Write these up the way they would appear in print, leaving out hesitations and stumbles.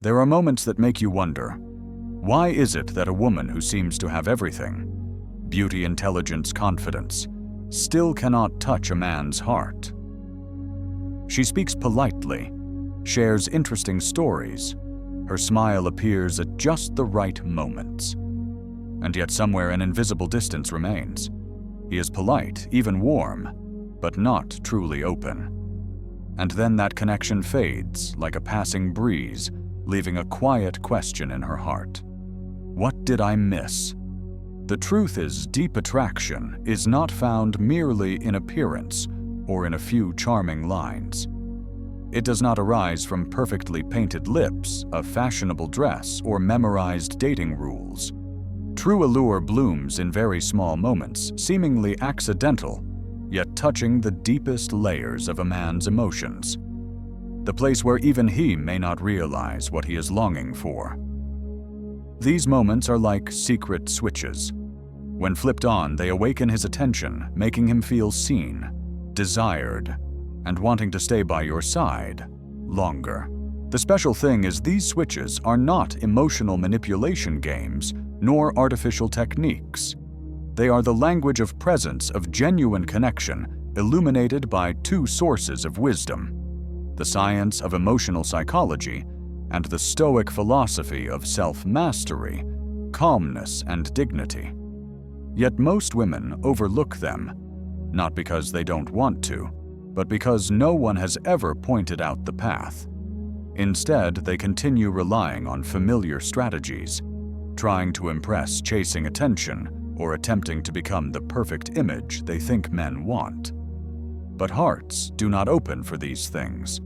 There are moments that make you wonder, why is it that a woman who seems to have everything, beauty, intelligence, confidence, still cannot touch a man's heart? She speaks politely, shares interesting stories, her smile appears at just the right moments, and yet somewhere an invisible distance remains. He is polite, even warm, but not truly open. And then that connection fades like a passing breeze, leaving a quiet question in her heart. What did I miss? The truth is, deep attraction is not found merely in appearance or in a few charming lines. It does not arise from perfectly painted lips, a fashionable dress, or memorized dating rules. True allure blooms in very small moments, seemingly accidental, yet touching the deepest layers of a man's emotions. The place where even he may not realize what he is longing for. These moments are like secret switches. When flipped on, they awaken his attention, making him feel seen, desired, and wanting to stay by your side longer. The special thing is these switches are not emotional manipulation games, nor artificial techniques. They are the language of presence, of genuine connection, illuminated by two sources of wisdom: the science of emotional psychology and the Stoic philosophy of self-mastery, calmness, and dignity. Yet most women overlook them, not because they don't want to, but because no one has ever pointed out the path. Instead, they continue relying on familiar strategies, trying to impress, chasing attention, or attempting to become the perfect image they think men want. But hearts do not open for these things.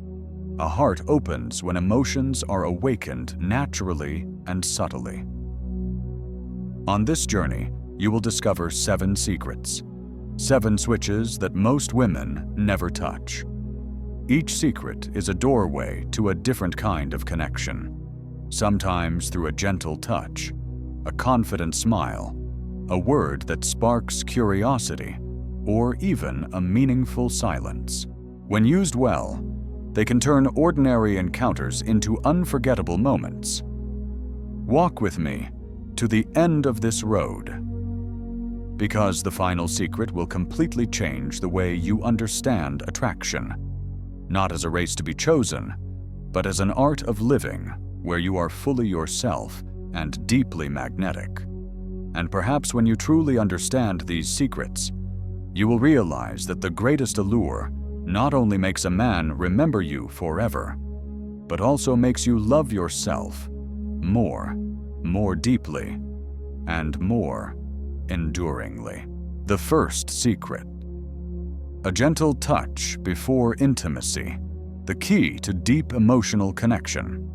A heart opens when emotions are awakened naturally and subtly. On this journey, you will discover 7 secrets, 7 switches that most women never touch. Each secret is a doorway to a different kind of connection, sometimes through a gentle touch, a confident smile, a word that sparks curiosity, or even a meaningful silence. When used well, they can turn ordinary encounters into unforgettable moments. Walk with me to the end of this road, because the final secret will completely change the way you understand attraction, not as a race to be chosen, but as an art of living where you are fully yourself and deeply magnetic. And perhaps when you truly understand these secrets, you will realize that the greatest allure not only makes a man remember you forever, but also makes you love yourself more deeply, and more enduringly. The first secret: a gentle touch before intimacy, the key to deep emotional connection.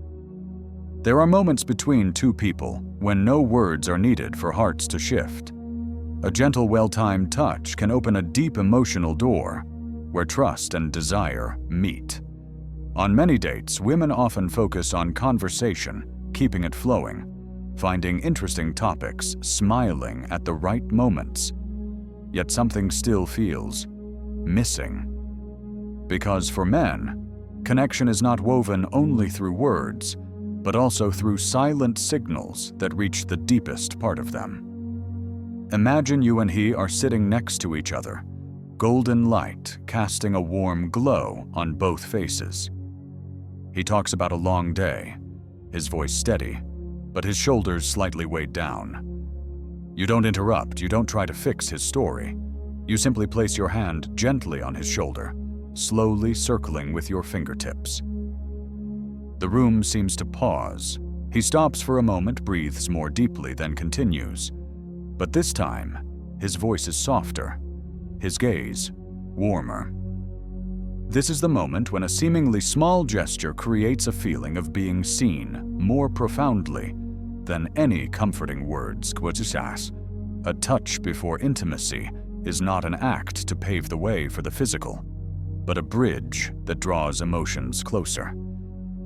There are moments between two people when no words are needed for hearts to shift. A gentle, well-timed touch can open a deep emotional door where trust and desire meet. On many dates, women often focus on conversation, keeping it flowing, finding interesting topics, smiling at the right moments. Yet something still feels missing. Because for men, connection is not woven only through words, but also through silent signals that reach the deepest part of them. Imagine you and he are sitting next to each other, golden light casting a warm glow on both faces. He talks about a long day, his voice steady, but his shoulders slightly weighed down. You don't interrupt, you don't try to fix his story. You simply place your hand gently on his shoulder, slowly circling with your fingertips. The room seems to pause. He stops for a moment, breathes more deeply, then continues. But this time, his voice is softer, his gaze warmer. This is the moment when a seemingly small gesture creates a feeling of being seen more profoundly than any comforting words. A touch before intimacy is not an act to pave the way for the physical, but a bridge that draws emotions closer.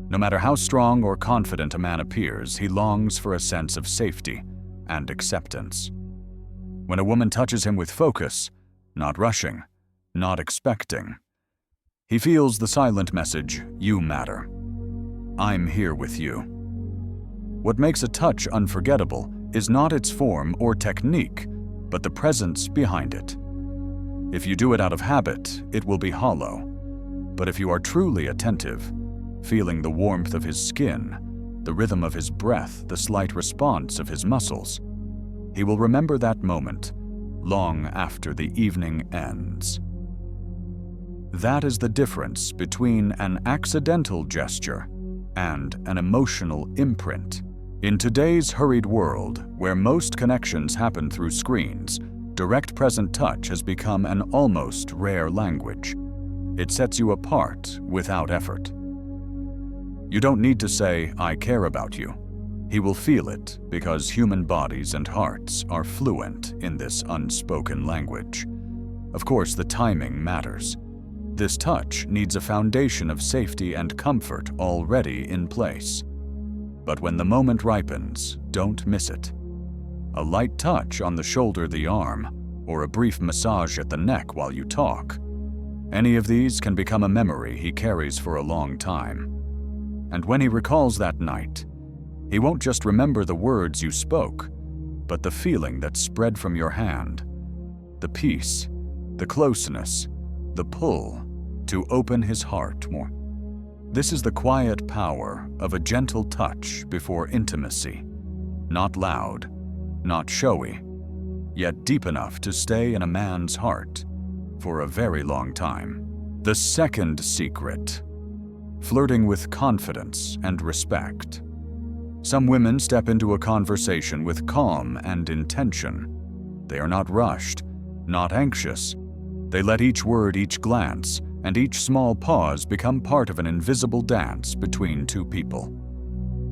No matter how strong or confident a man appears, he longs for a sense of safety and acceptance. When a woman touches him with focus, not rushing, not expecting, he feels the silent message, "You matter. I'm here with you." What makes a touch unforgettable is not its form or technique, but the presence behind it. If you do it out of habit, it will be hollow. But if you are truly attentive, feeling the warmth of his skin, the rhythm of his breath, the slight response of his muscles, he will remember that moment long after the evening ends. That is the difference between an accidental gesture and an emotional imprint. In today's hurried world, where most connections happen through screens, direct present touch has become an almost rare language. It sets you apart without effort. You don't need to say, "I care about you." He will feel it because human bodies and hearts are fluent in this unspoken language. Of course, the timing matters. This touch needs a foundation of safety and comfort already in place. But when the moment ripens, don't miss it. A light touch on the shoulder, the arm, or a brief massage at the neck while you talk. Any of these can become a memory he carries for a long time. And when he recalls that night, he won't just remember the words you spoke, but the feeling that spread from your hand, the peace, the closeness, the pull to open his heart more. This is the quiet power of a gentle touch before intimacy. Not loud, not showy, yet deep enough to stay in a man's heart for a very long time. The second secret: flirting with confidence and respect. Some women step into a conversation with calm and intention. They are not rushed, not anxious. They let each word, each glance, and each small pause become part of an invisible dance between two people.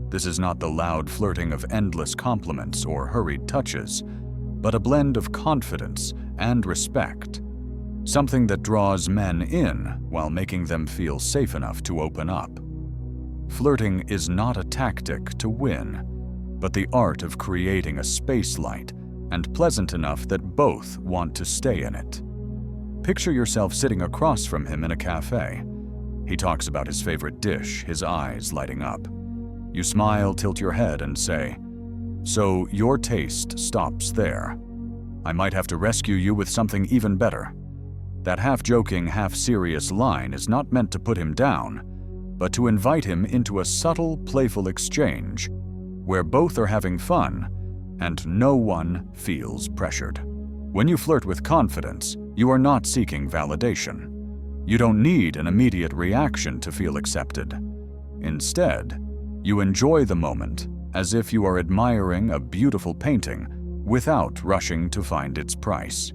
This is not the loud flirting of endless compliments or hurried touches, but a blend of confidence and respect, something that draws men in while making them feel safe enough to open up. Flirting is not a tactic to win, but the art of creating a space light and pleasant enough that both want to stay in it. Picture yourself sitting across from him in a cafe. He talks about his favorite dish, his eyes lighting up. You smile, tilt your head, and say, "So your taste stops there. I might have to rescue you with something even better." That half-joking, half-serious line is not meant to put him down, but to invite him into a subtle, playful exchange where both are having fun and no one feels pressured. When you flirt with confidence, you are not seeking validation. You don't need an immediate reaction to feel accepted. Instead, you enjoy the moment as if you are admiring a beautiful painting without rushing to find its price.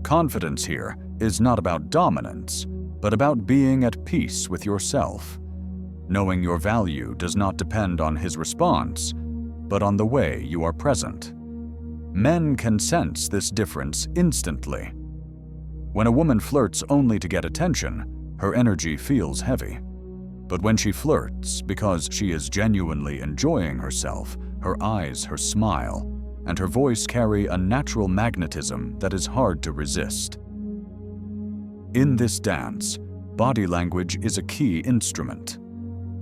Confidence here is not about dominance, but about being at peace with yourself. Knowing your value does not depend on his response, but on the way you are present. Men can sense this difference instantly. When a woman flirts only to get attention, her energy feels heavy. But when she flirts because she is genuinely enjoying herself, her eyes, her smile, and her voice carry a natural magnetism that is hard to resist. In this dance, body language is a key instrument.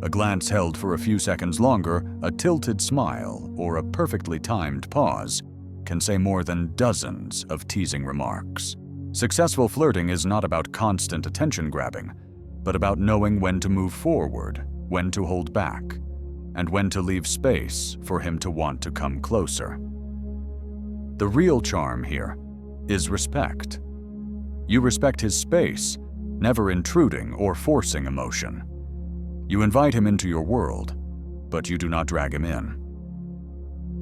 A glance held for a few seconds longer, a tilted smile, or a perfectly timed pause can say more than dozens of teasing remarks. Successful flirting is not about constant attention grabbing, but about knowing when to move forward, when to hold back, and when to leave space for him to want to come closer. The real charm here is respect. You respect his space, never intruding or forcing emotion. You invite him into your world, but you do not drag him in.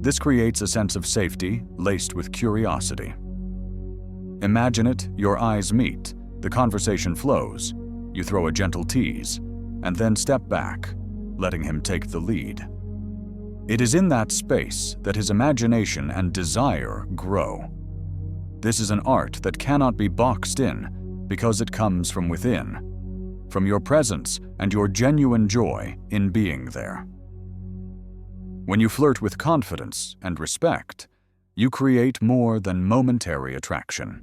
This creates a sense of safety laced with curiosity. Imagine it, your eyes meet, the conversation flows, you throw a gentle tease, and then step back, letting him take the lead. It is in that space that his imagination and desire grow. This is an art that cannot be boxed in because it comes from within, from your presence and your genuine joy in being there. When you flirt with confidence and respect, you create more than momentary attraction.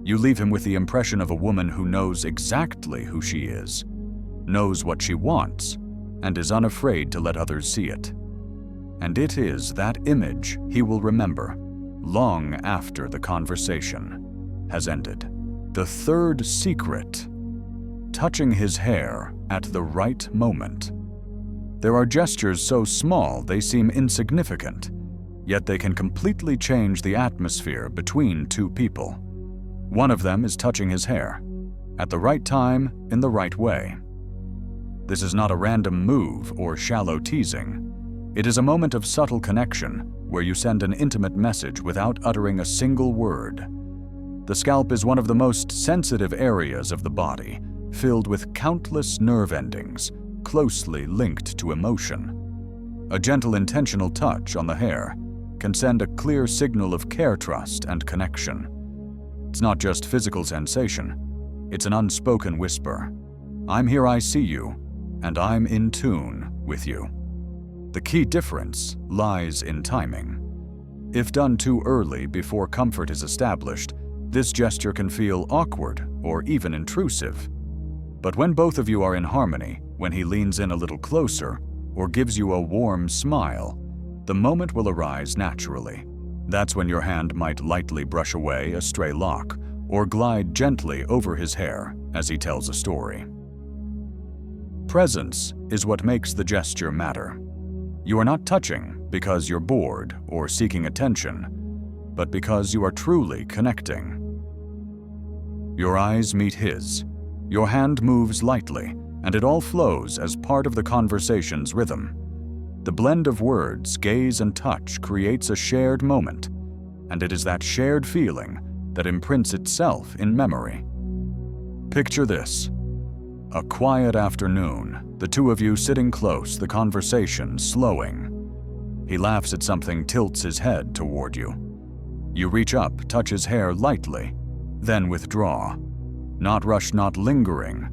You leave him with the impression of a woman who knows exactly who she is, knows what she wants, and is unafraid to let others see it. and it is that image he will remember long after the conversation has ended. The third secret: touching his hair at the right moment. There are gestures so small they seem insignificant, yet they can completely change the atmosphere between two people. One of them is touching his hair, at the right time, in the right way. This is not a random move or shallow teasing. It is a moment of subtle connection where you send an intimate message without uttering a single word. The scalp is one of the most sensitive areas of the body, filled with countless nerve endings, closely linked to emotion. A gentle, intentional touch on the hair can send a clear signal of care, trust, and connection. It's not just physical sensation, it's an unspoken whisper. I'm here, I see you, and I'm in tune with you. The key difference lies in timing. If done too early before comfort is established, this gesture can feel awkward or even intrusive. But when both of you are in harmony, when he leans in a little closer or gives you a warm smile, the moment will arise naturally. That's when your hand might lightly brush away a stray lock or glide gently over his hair as he tells a story. Presence is what makes the gesture matter. You are not touching because you're bored or seeking attention, but because you are truly connecting. Your eyes meet his, your hand moves lightly, and it all flows as part of the conversation's rhythm. The blend of words, gaze, and touch creates a shared moment, and it is that shared feeling that imprints itself in memory. Picture this: a quiet afternoon, the two of you sitting close, the conversation slowing. He laughs at something, tilts his head toward you. You reach up, touch his hair lightly, then withdraw. Not rushed, not lingering,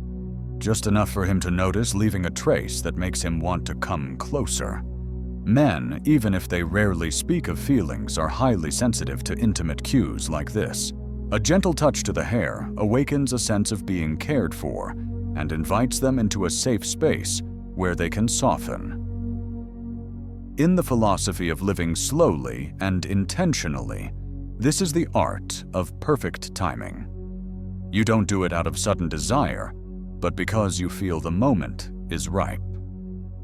just enough for him to notice, leaving a trace that makes him want to come closer. Men, even if they rarely speak of feelings, are highly sensitive to intimate cues like this. A gentle touch to the hair awakens a sense of being cared for and invites them into a safe space where they can soften. In the philosophy of living slowly and intentionally, this is the art of perfect timing. You don't do it out of sudden desire, but because you feel the moment is ripe.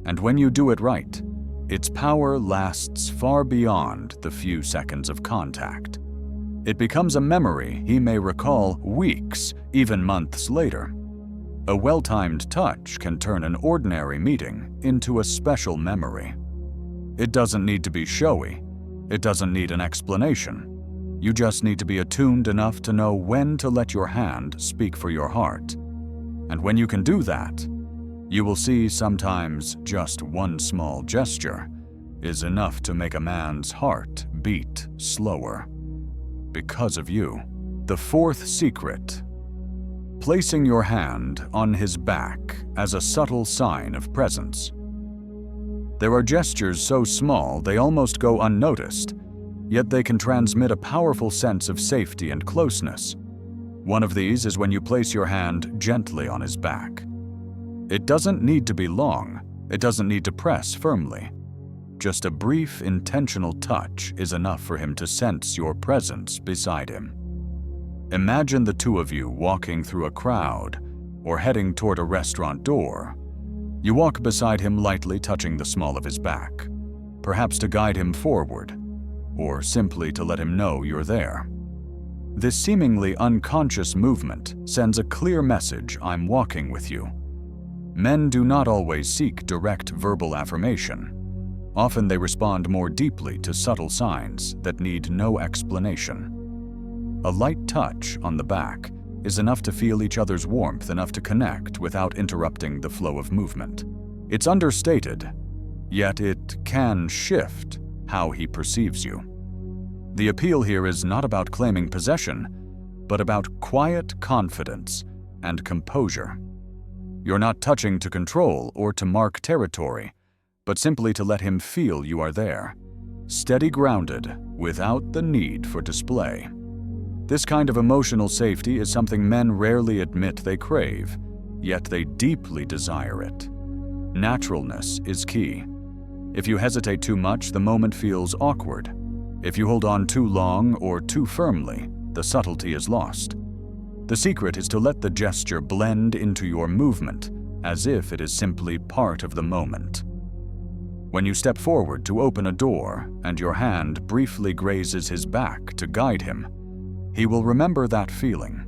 And when you do it right, its power lasts far beyond the few seconds of contact. It becomes a memory he may recall weeks, even months later. A well-timed touch can turn an ordinary meeting into a special memory. It doesn't need to be showy. It doesn't need an explanation. You just need to be attuned enough to know when to let your hand speak for your heart. And when you can do that, you will see sometimes just one small gesture is enough to make a man's heart beat slower. Because of you. The fourth secret: placing your hand on his back as a subtle sign of presence. There are gestures so small they almost go unnoticed, yet they can transmit a powerful sense of safety and closeness. One of these is when you place your hand gently on his back. It doesn't need to be long, it doesn't need to press firmly. Just a brief, intentional touch is enough for him to sense your presence beside him. Imagine the two of you walking through a crowd or heading toward a restaurant door. You walk beside him, lightly touching the small of his back, perhaps to guide him forward, or simply to let him know you're there. This seemingly unconscious movement sends a clear message: I'm walking with you. Men do not always seek direct verbal affirmation. Often they respond more deeply to subtle signs that need no explanation. A light touch on the back is enough to feel each other's warmth, enough to connect without interrupting the flow of movement. It's understated, yet it can shift how he perceives you. The appeal here is not about claiming possession, but about quiet confidence and composure. You're not touching to control or to mark territory, but simply to let him feel you are there, steady, grounded, without the need for display. This kind of emotional safety is something men rarely admit they crave, yet they deeply desire it. Naturalness is key. If you hesitate too much, the moment feels awkward. If you hold on too long or too firmly, the subtlety is lost. The secret is to let the gesture blend into your movement, as if it is simply part of the moment. When you step forward to open a door and your hand briefly grazes his back to guide him, he will remember that feeling.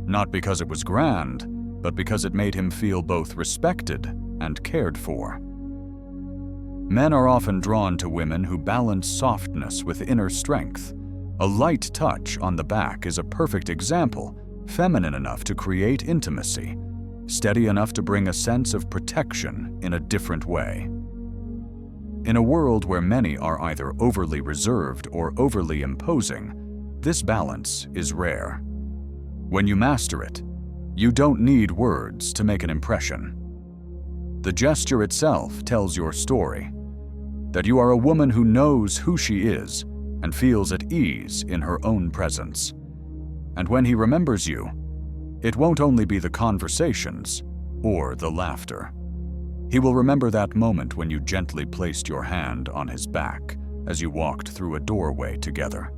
Not because it was grand, but because it made him feel both respected and cared for. Men are often drawn to women who balance softness with inner strength. A light touch on the back is a perfect example, feminine enough to create intimacy, steady enough to bring a sense of protection in a different way. In a world where many are either overly reserved or overly imposing, this balance is rare. When you master it, you don't need words to make an impression. The gesture itself tells your story, that you are a woman who knows who she is and feels at ease in her own presence. And when he remembers you, it won't only be the conversations or the laughter. He will remember that moment when you gently placed your hand on his back as you walked through a doorway together.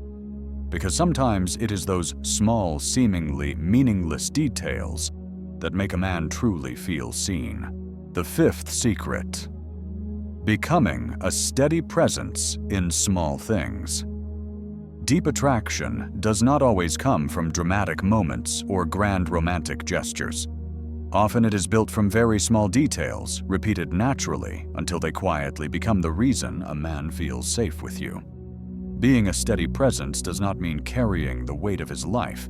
Because sometimes it is those small, seemingly meaningless details that make a man truly feel seen. The fifth secret: becoming a steady presence in small things. Deep attraction does not always come from dramatic moments or grand romantic gestures. Often it is built from very small details, repeated naturally until they quietly become the reason a man feels safe with you. Being a steady presence does not mean carrying the weight of his life,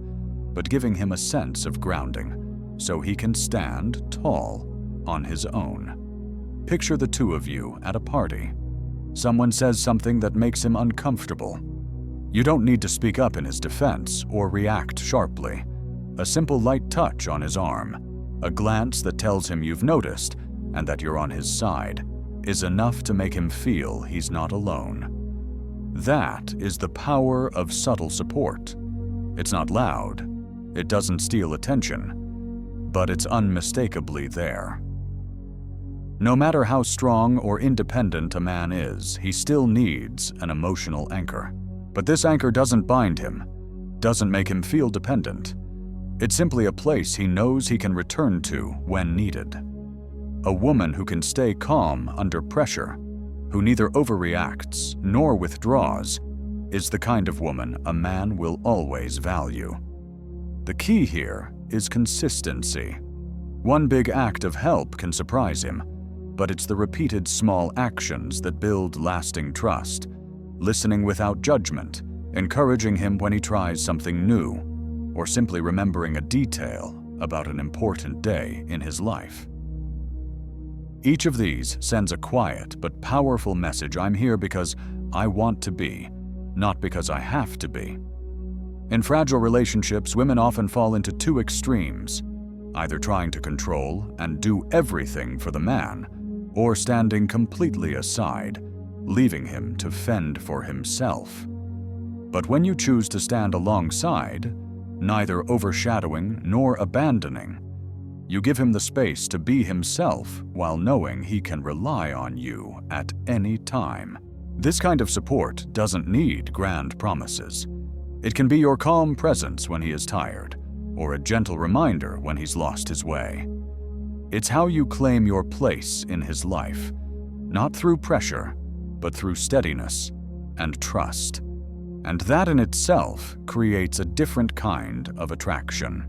but giving him a sense of grounding, so he can stand tall on his own. Picture the two of you at a party. Someone says something that makes him uncomfortable. You don't need to speak up in his defense or react sharply. A simple light touch on his arm, a glance that tells him you've noticed and that you're on his side, is enough to make him feel he's not alone. That is the power of subtle support. It's not loud, it doesn't steal attention, but it's unmistakably there. No matter how strong or independent a man is, he still needs an emotional anchor. But this anchor doesn't bind him, doesn't make him feel dependent. It's simply a place he knows he can return to when needed. A woman who can stay calm under pressure, who neither overreacts nor withdraws, is the kind of woman a man will always value. The key here is consistency. One big act of help can surprise him, but it's the repeated small actions that build lasting trust. Listening without judgment, encouraging him when he tries something new, or simply remembering a detail about an important day in his life. Each of these sends a quiet but powerful message: I'm here because I want to be, not because I have to be. In fragile relationships, women often fall into two extremes, either trying to control and do everything for the man, or standing completely aside, leaving him to fend for himself. But when you choose to stand alongside, neither overshadowing nor abandoning, you give him the space to be himself while knowing he can rely on you at any time. This kind of support doesn't need grand promises. It can be your calm presence when he is tired, or a gentle reminder when he's lost his way. It's how you claim your place in his life, not through pressure, but through steadiness and trust. And that in itself creates a different kind of attraction.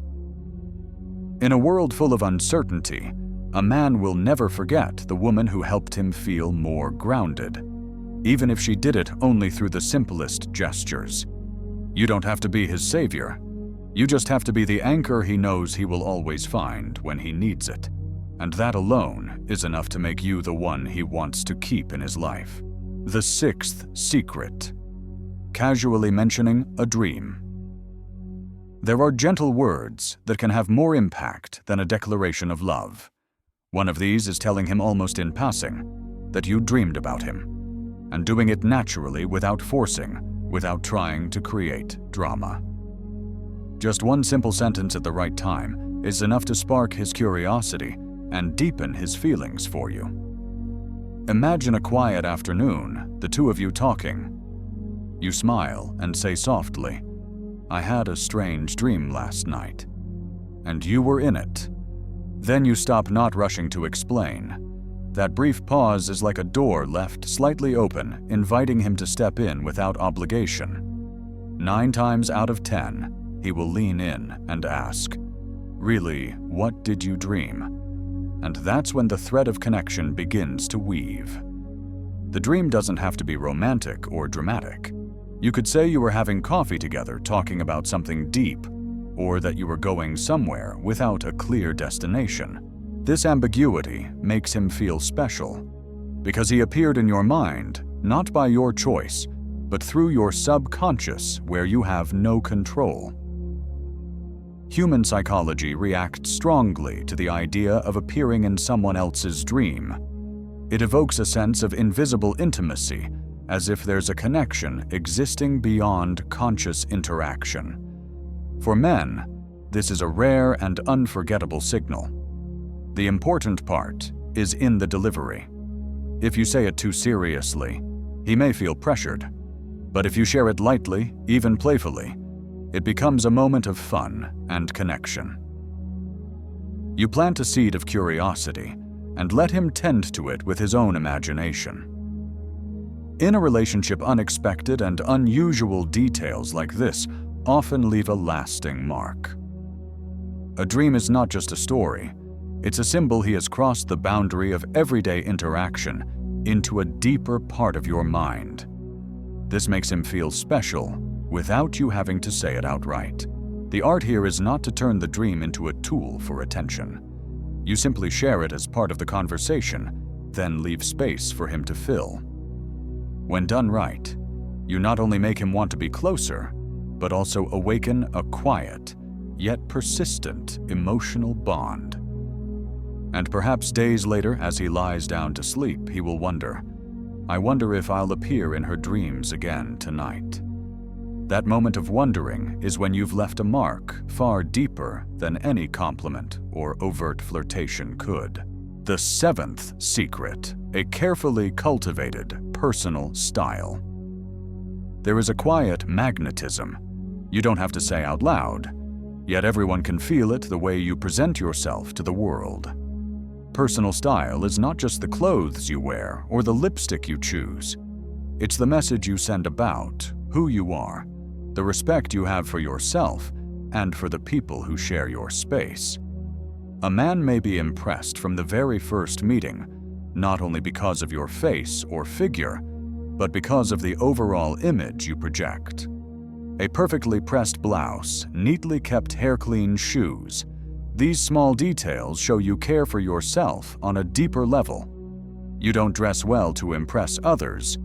In a world full of uncertainty, a man will never forget the woman who helped him feel more grounded, even if she did it only through the simplest gestures. You don't have to be his savior. You just have to be the anchor he knows he will always find when he needs it. And that alone is enough to make you the one he wants to keep in his life. The sixth secret: casually mentioning a dream. There are gentle words that can have more impact than a declaration of love. One of these is telling him almost in passing that you dreamed about him, and doing it naturally without forcing, without trying to create drama. Just one simple sentence at the right time is enough to spark his curiosity and deepen his feelings for you. Imagine a quiet afternoon, the two of you talking. You smile and say softly, "I had a strange dream last night." And you were in it. Then you stop, not rushing to explain. That brief pause is like a door left slightly open, inviting him to step in without obligation. 9 times out of 10, he will lean in and ask, "Really, what did you dream?" And that's when the thread of connection begins to weave. The dream doesn't have to be romantic or dramatic. You could say you were having coffee together talking about something deep, or that you were going somewhere without a clear destination. This ambiguity makes him feel special, because he appeared in your mind, not by your choice, but through your subconscious where you have no control. Human psychology reacts strongly to the idea of appearing in someone else's dream. It evokes a sense of invisible intimacy, as if there's a connection existing beyond conscious interaction. For men, this is a rare and unforgettable signal. The important part is in the delivery. If you say it too seriously, he may feel pressured. But if you share it lightly, even playfully, it becomes a moment of fun and connection. You plant a seed of curiosity and let him tend to it with his own imagination. In a relationship, unexpected and unusual details like this often leave a lasting mark. A dream is not just a story, it's a symbol he has crossed the boundary of everyday interaction into a deeper part of your mind. This makes him feel special without you having to say it outright. The art here is not to turn the dream into a tool for attention. You simply share it as part of the conversation, then leave space for him to fill. When done right, you not only make him want to be closer, but also awaken a quiet, yet persistent emotional bond. And perhaps days later, as he lies down to sleep, he will wonder, "I wonder if I'll appear in her dreams again tonight." That moment of wondering is when you've left a mark far deeper than any compliment or overt flirtation could. The 7th secret, a carefully cultivated personal style. There is a quiet magnetism. You don't have to say out loud, yet everyone can feel it the way you present yourself to the world. Personal style is not just the clothes you wear or the lipstick you choose. It's the message you send about who you are, the respect you have for yourself, and for the people who share your space. A man may be impressed from the very first meeting, not only because of your face or figure, but because of the overall image you project. A perfectly pressed blouse, neatly kept hair-clean shoes. These small details show you care for yourself on a deeper level. You don't dress well to impress others,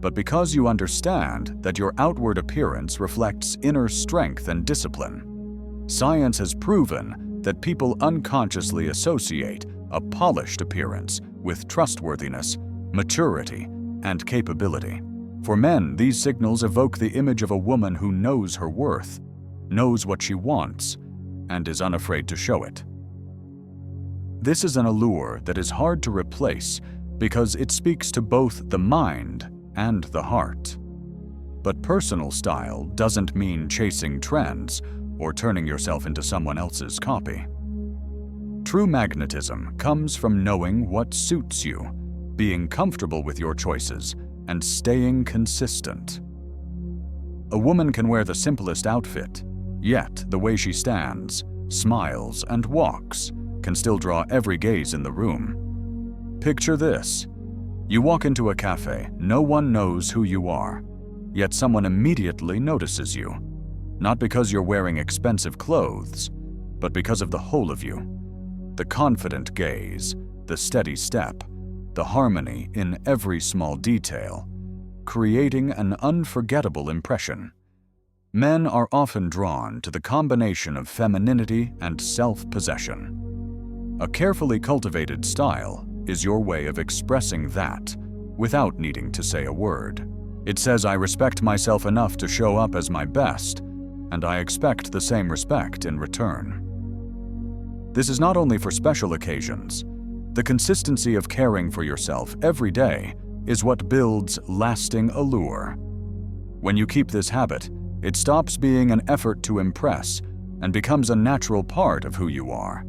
but because you understand that your outward appearance reflects inner strength and discipline. Science has proven that people unconsciously associate a polished appearance with trustworthiness, maturity, and capability. For men, these signals evoke the image of a woman who knows her worth, knows what she wants, and is unafraid to show it. This is an allure that is hard to replace because it speaks to both the mind and the heart. But personal style doesn't mean chasing trends or turning yourself into someone else's copy. True magnetism comes from knowing what suits you, being comfortable with your choices, and staying consistent. A woman can wear the simplest outfit, yet the way she stands, smiles, and walks can still draw every gaze in the room. Picture this. You walk into a cafe, no one knows who you are, yet someone immediately notices you. Not because you're wearing expensive clothes, but because of the whole of you. The confident gaze, the steady step, the harmony in every small detail, creating an unforgettable impression. Men are often drawn to the combination of femininity and self-possession. A carefully cultivated style is your way of expressing that without needing to say a word. It says, "I respect myself enough to show up as my best, and I expect the same respect in return." This is not only for special occasions. The consistency of caring for yourself every day is what builds lasting allure. When you keep this habit, it stops being an effort to impress and becomes a natural part of who you are,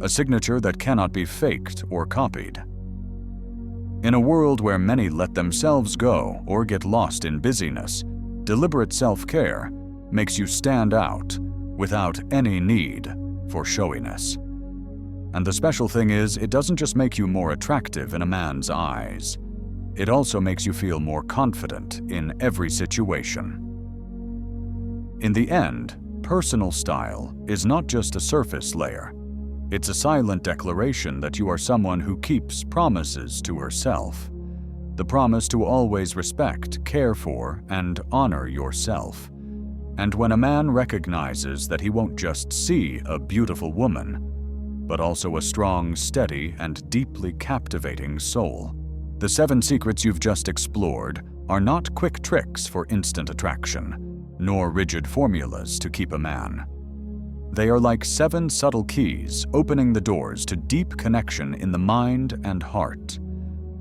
a signature that cannot be faked or copied. In a world where many let themselves go or get lost in busyness, deliberate self-care makes you stand out without any need for showiness. And the special thing is, it doesn't just make you more attractive in a man's eyes. It also makes you feel more confident in every situation. In the end, personal style is not just a surface layer. It's a silent declaration that you are someone who keeps promises to herself. The promise to always respect, care for, and honor yourself. And when a man recognizes that he won't just see a beautiful woman, but also a strong, steady, and deeply captivating soul, the 7 secrets you've just explored are not quick tricks for instant attraction, nor rigid formulas to keep a man. They are like 7 subtle keys opening the doors to deep connection in the mind and heart,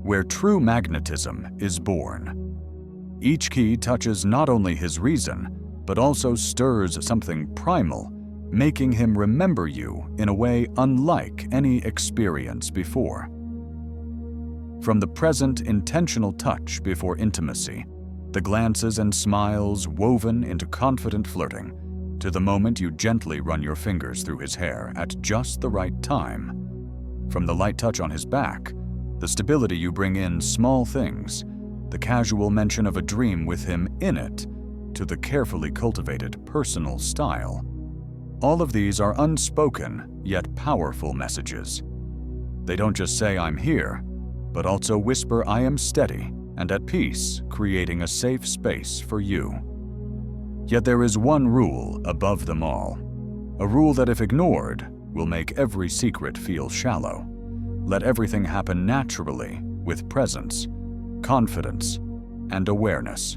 where true magnetism is born. Each key touches not only his reason, but also stirs something primal, making him remember you in a way unlike any experience before. From the present intentional touch before intimacy, the glances and smiles woven into confident flirting, to the moment you gently run your fingers through his hair at just the right time. From the light touch on his back, the stability you bring in small things, the casual mention of a dream with him in it, to the carefully cultivated personal style. All of these are unspoken yet powerful messages. They don't just say "I'm here," but also whisper "I am steady and at peace," creating a safe space for you. Yet there is one rule above them all, a rule that if ignored will make every secret feel shallow. Let everything happen naturally with presence, confidence, and awareness.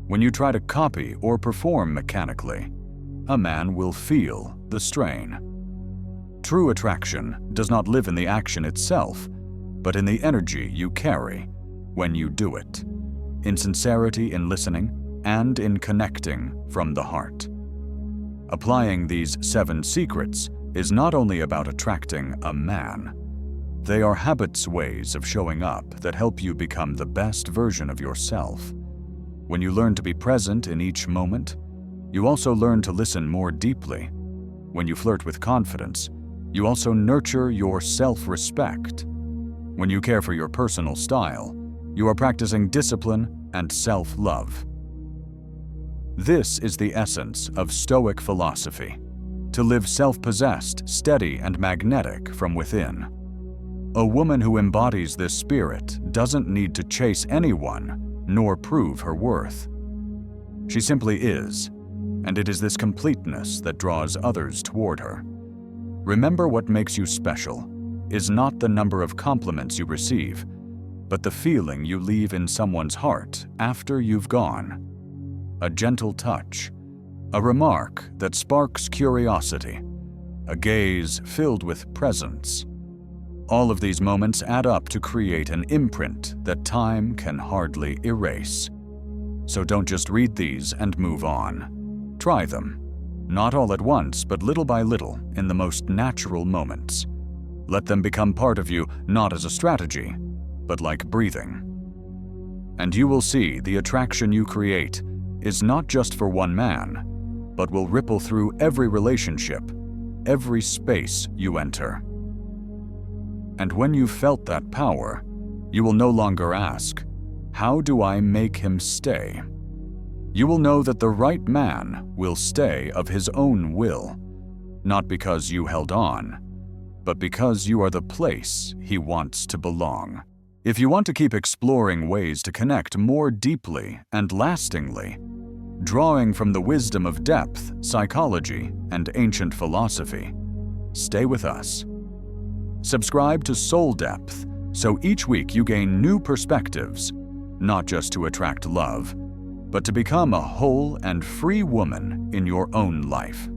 When you try to copy or perform mechanically, a man will feel the strain. True attraction does not live in the action itself, but in the energy you carry when you do it, in sincerity in listening, and in connecting from the heart. Applying these 7 secrets is not only about attracting a man. They are habits, ways of showing up that help you become the best version of yourself. When you learn to be present in each moment, you also learn to listen more deeply. When you flirt with confidence, you also nurture your self-respect. When you care for your personal style, you are practicing discipline and self-love. This is the essence of Stoic philosophy: to live self-possessed, steady, and magnetic from within. A woman who embodies this spirit doesn't need to chase anyone, nor prove her worth. She simply is, and it is this completeness that draws others toward her. Remember, what makes you special is not the number of compliments you receive, but the feeling you leave in someone's heart after you've gone. A gentle touch, a remark that sparks curiosity, a gaze filled with presence. All of these moments add up to create an imprint that time can hardly erase. So don't just read these and move on. Try them, not all at once, but little by little in the most natural moments. Let them become part of you, not as a strategy, but like breathing. And you will see the attraction you create is not just for one man, but will ripple through every relationship, every space you enter. And when you've felt that power, you will no longer ask, "How do I make him stay?" You will know that the right man will stay of his own will, not because you held on, but because you are the place he wants to belong. If you want to keep exploring ways to connect more deeply and lastingly, drawing from the wisdom of depth, psychology, and ancient philosophy, stay with us. Subscribe to Soul Depth so each week you gain new perspectives, not just to attract love, but to become a whole and free woman in your own life.